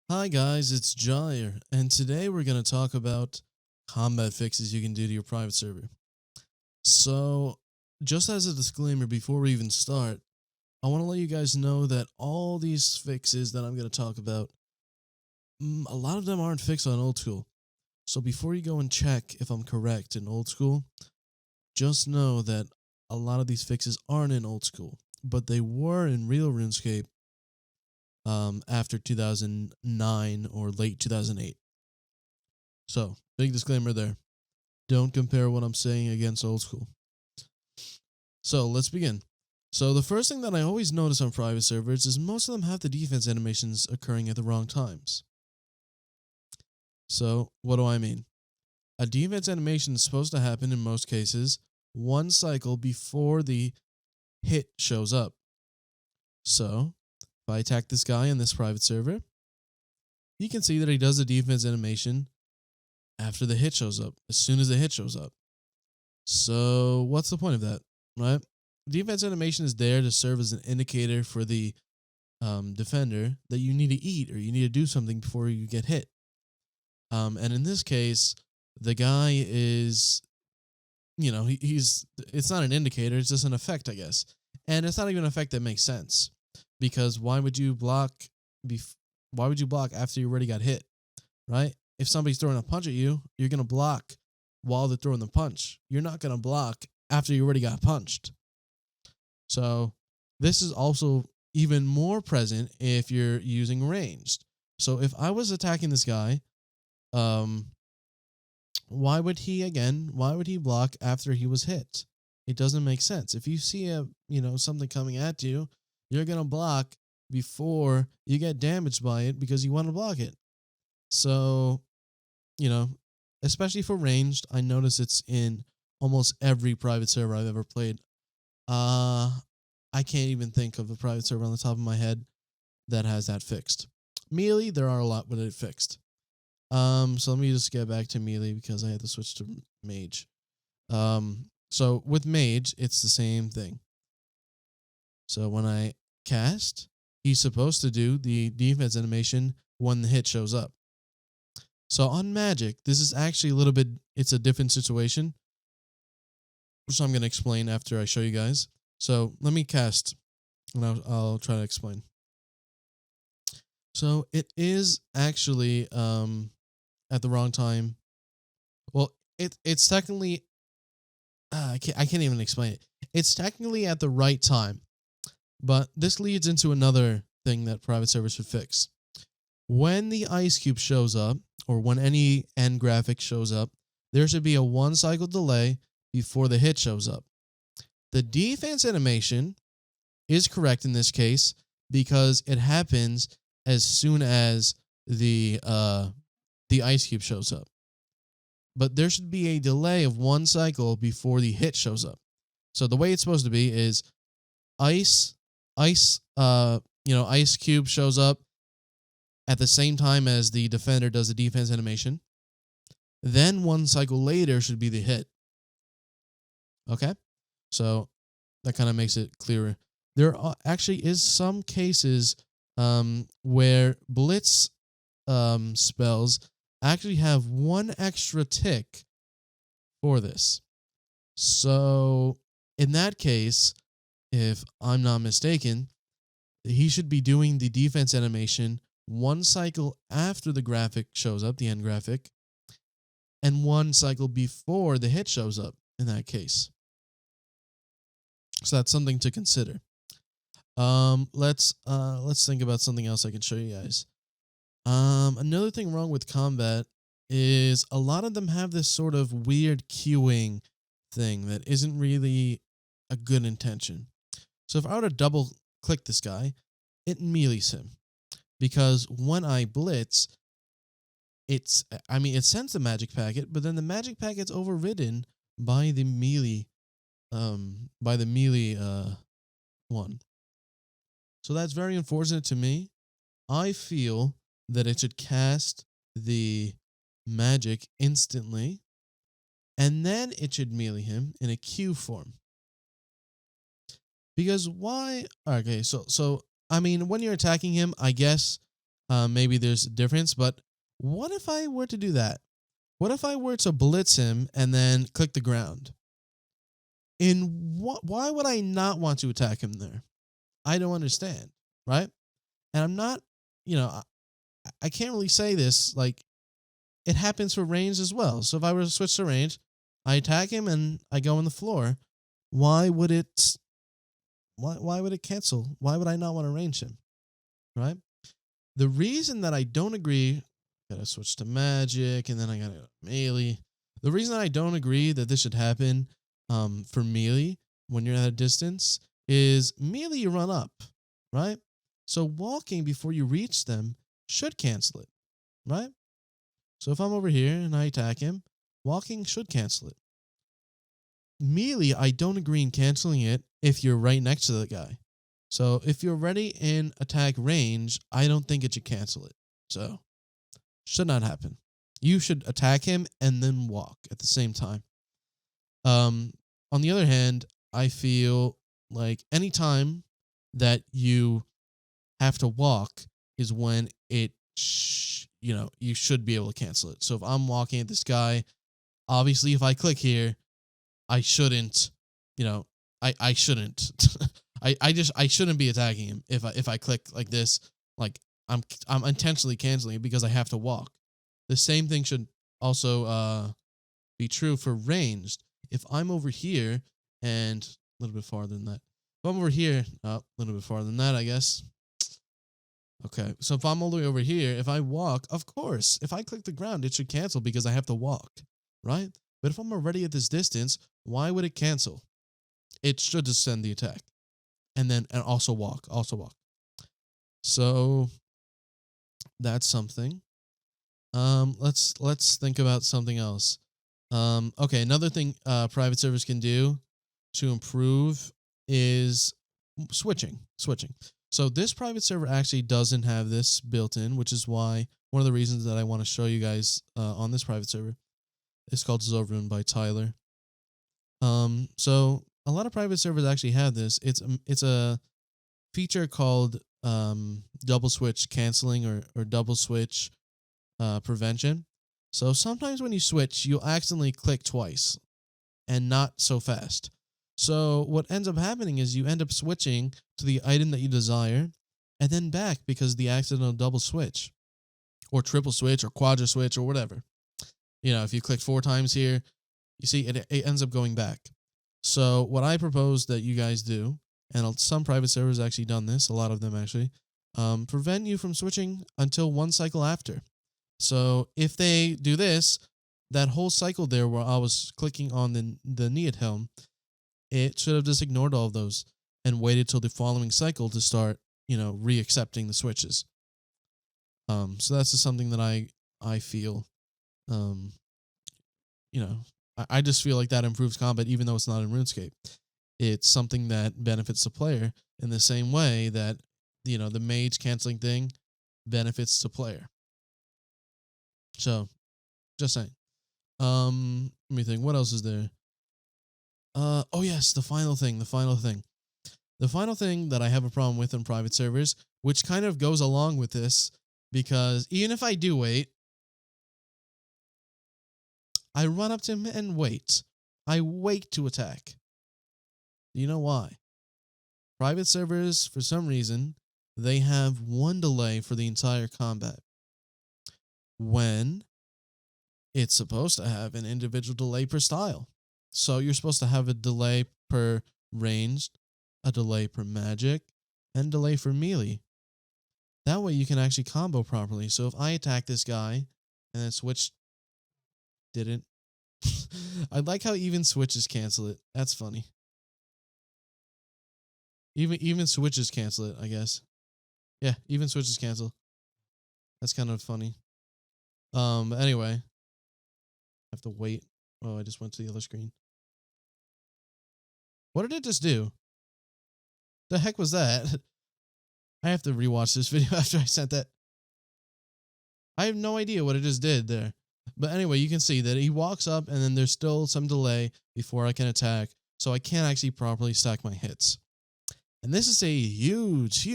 Hi guys, it's Jair, and today we're going to talk about combat fixes you can do to your private server. So, just as a disclaimer before we even start, I want to let you guys know that all these fixes that I'm going to talk about, a lot of them aren't fixed on old school. So before you go and check if I'm correct in old school, just know that a lot of these fixes aren't in old school, but they were in real RuneScape after 2009 or late 2008. So, big disclaimer there. Don't compare what I'm saying against old school. So, let's begin. So, the first thing that I always notice on private servers is most of them have the defense animations occurring at the wrong times. So, what do I mean? A defense animation is supposed to happen in most cases one cycle before the hit shows up. So, if I attack this guy in this private server, you can see that he does the defense animation after the hit shows up, as soon as the hit shows up. So, what's the point of that, right? Defense animation is there to serve as an indicator for the defender that you need to eat or you need to do something before you get hit. And in this case, the guy is, it's not an indicator, it's just an effect, I guess. And it's not even an effect that makes sense. Because why would you block after you already got hit, right? If somebody's throwing a punch at you, you're going to block while they're throwing the punch. You're not going to block after you already got punched. So this is also even more present if you're using ranged. So if I was attacking this guy, why would he block after he was hit? It doesn't make sense. If you see something coming at you, you're going to block before you get damaged by it because you want to block it. So, especially for ranged, I notice it's in almost every private server I've ever played. I can't even think of a private server on the top of my head that has that fixed. Melee, there are a lot with it fixed. So let me just get back to melee because I had to switch to mage. So with mage, it's the same thing. So when I cast, he's supposed to do the defense animation when the hit shows up. So on magic, this is actually it's a different situation. So I'm going to explain after I show you guys. So let me cast, and I'll try to explain. So it is actually at the wrong time. Well, it's technically I can't even explain it. It's technically at the right time, but this leads into another thing that private servers should fix. When the ice cube shows up, or when any end graphic shows up, there should be a 1 cycle delay before the hit shows up. The defense animation is correct in this case because it happens as soon as the ice cube shows up. But there should be a delay of 1 cycle before the hit shows up. So the way it's supposed to be is ice cube shows up at the same time as the defender does the defense animation. Then 1 cycle later should be the hit. Okay? So that kind of makes it clearer. There actually is some cases where blitz spells actually have 1 extra tick for this. So in that case, if I'm not mistaken, he should be doing the defense animation 1 cycle after the graphic shows up, the end graphic, and 1 cycle before the hit shows up in that case. So that's something to consider. Let's think about something else I can show you guys. Another thing wrong with combat is a lot of them have this sort of weird queuing thing that isn't really a good intention. So if I were to double click this guy, it melees him. Because when I blitz, it sends the magic packet, but then the magic packet's overridden by the melee one. So that's very unfortunate to me. I feel that it should cast the magic instantly, and then it should melee him in a queue form. Because why? Okay, so when you're attacking him, I guess maybe there's a difference. But what if I were to do that? What if I were to blitz him and then click the ground? Why would I not want to attack him there? I don't understand, right? And I'm not, I can't really say this. Like, it happens for range as well. So if I were to switch to range, I attack him and I go on the floor. Why would it? Why would it cancel? Why would I not want to range him? Right? The reason that I don't agree, gotta switch to magic, and then I gotta go melee. The reason that I don't agree that this should happen, for melee when you're at a distance is melee you run up, right? So walking before you reach them should cancel it, right? So if I'm over here and I attack him, walking should cancel it. Melee, I don't agree in canceling it if you're right next to the guy. So if you're already in attack range, I don't think it should cancel it. So, should not happen. You should attack him and then walk at the same time. On the other hand, I feel like any time that you have to walk is when you should be able to cancel it. So if I'm walking at this guy, obviously if I click here, I shouldn't, I shouldn't. I shouldn't be attacking him if I click like this. Like I'm intentionally canceling it because I have to walk. The same thing should also be true for ranged. If I'm over here and a little bit farther than that. If I'm over here, a little bit farther than that, I guess. Okay, so if I'm all the way over here, if I walk, of course, if I click the ground, it should cancel because I have to walk, right? But if I'm already at this distance, why would it cancel? It should just send the attack. And also walk. So that's something. Let's think about something else. Okay, another thing private servers can do to improve is switching. So this private server actually doesn't have this built in, which is why one of the reasons that I want to show you guys on this private server. It's called Zovrun by Tyler. So a lot of private servers actually have this. It's a feature called double switch canceling or double switch prevention. So sometimes when you switch, you'll accidentally click twice and not so fast. So what ends up happening is you end up switching to the item that you desire and then back because the accidental double switch or triple switch or quadra switch or whatever. If you click 4 times here, you see it ends up going back. So what I propose that you guys do, and some private servers actually done this, a lot of them actually, prevent you from switching until 1 cycle after. So if they do this, that whole cycle there where I was clicking on the Neat helm, it should have just ignored all of those and waited till the following cycle to start, re-accepting the switches. So that's just something that I feel, I just feel like that improves combat even though it's not in RuneScape. It's something that benefits the player in the same way that, the mage canceling thing benefits the player. So, just saying. Let me think. What else is there? Oh yes, the final thing. The final thing that I have a problem with in private servers, which kind of goes along with this, because even if I do wait, I run up to him and wait. I wait to attack. Do you know why? Private servers, for some reason, they have 1 delay for the entire combat, when it's supposed to have an individual delay per style. So you're supposed to have a delay per ranged, a delay per magic, and delay for melee. That way you can actually combo properly. So if I attack this guy and then switch didn't. I like how even switches cancel it. That's funny. Even switches cancel it, I guess. Yeah, even switches cancel. That's kind of funny. But anyway, I have to wait. Oh, I just went to the other screen. What did it just do? The heck was that? I have to rewatch this video after I sent that. I have no idea what it just did there. But anyway, you can see that he walks up and then there's still some delay before I can attack. So I can't actually properly stack my hits. And this is a huge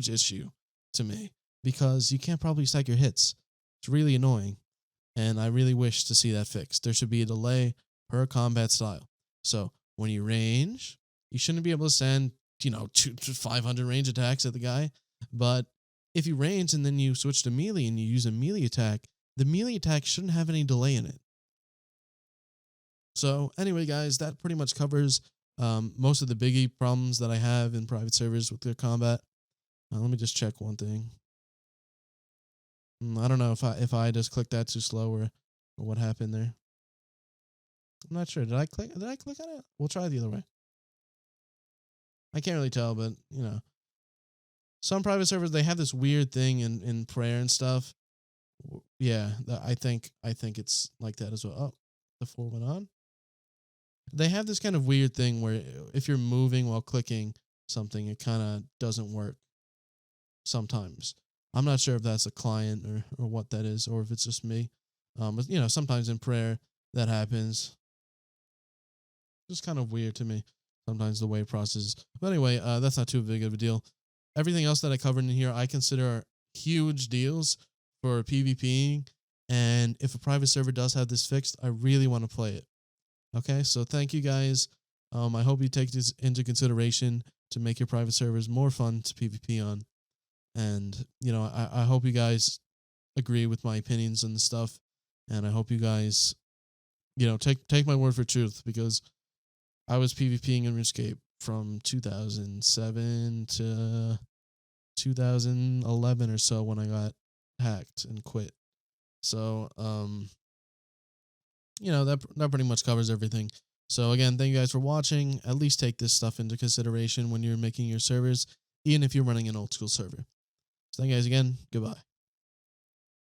issue to me. because you can't probably stack your hits. It's really annoying, and I really wish to see that fixed. There should be a delay per combat style. So when you range, you shouldn't be able to send 500 range attacks at the guy. But if you range and then you switch to melee and you use a melee attack, the melee attack shouldn't have any delay in it. So anyway, guys, that pretty much covers most of the biggie problems that I have in private servers with their combat. Let me just check one thing. I don't know if I just clicked that too slow or what happened there. I'm not sure. Did I click on it? We'll try the other way. I can't really tell, but some private servers, they have this weird thing in prayer and stuff. Yeah, I think it's like that as well. Oh, the 4 went on. They have this kind of weird thing where if you're moving while clicking something, it kind of doesn't work sometimes. I'm not sure if that's a client or what that is, or if it's just me. But, sometimes in prayer that happens. It's kind of weird to me sometimes the way it processes. But anyway, that's not too big of a deal. Everything else that I covered in here, I consider huge deals for PvPing. And if a private server does have this fixed, I really want to play it. Okay, so thank you guys. I hope you take this into consideration to make your private servers more fun to PvP on. And, I hope you guys agree with my opinions and stuff. And I hope you guys, take my word for truth, because I was PvPing in RuneScape from 2007 to 2011 or so when I got hacked and quit. So, that pretty much covers everything. So again, thank you guys for watching. At least take this stuff into consideration when you're making your servers, even if you're running an old school server. So thank you guys again. Goodbye.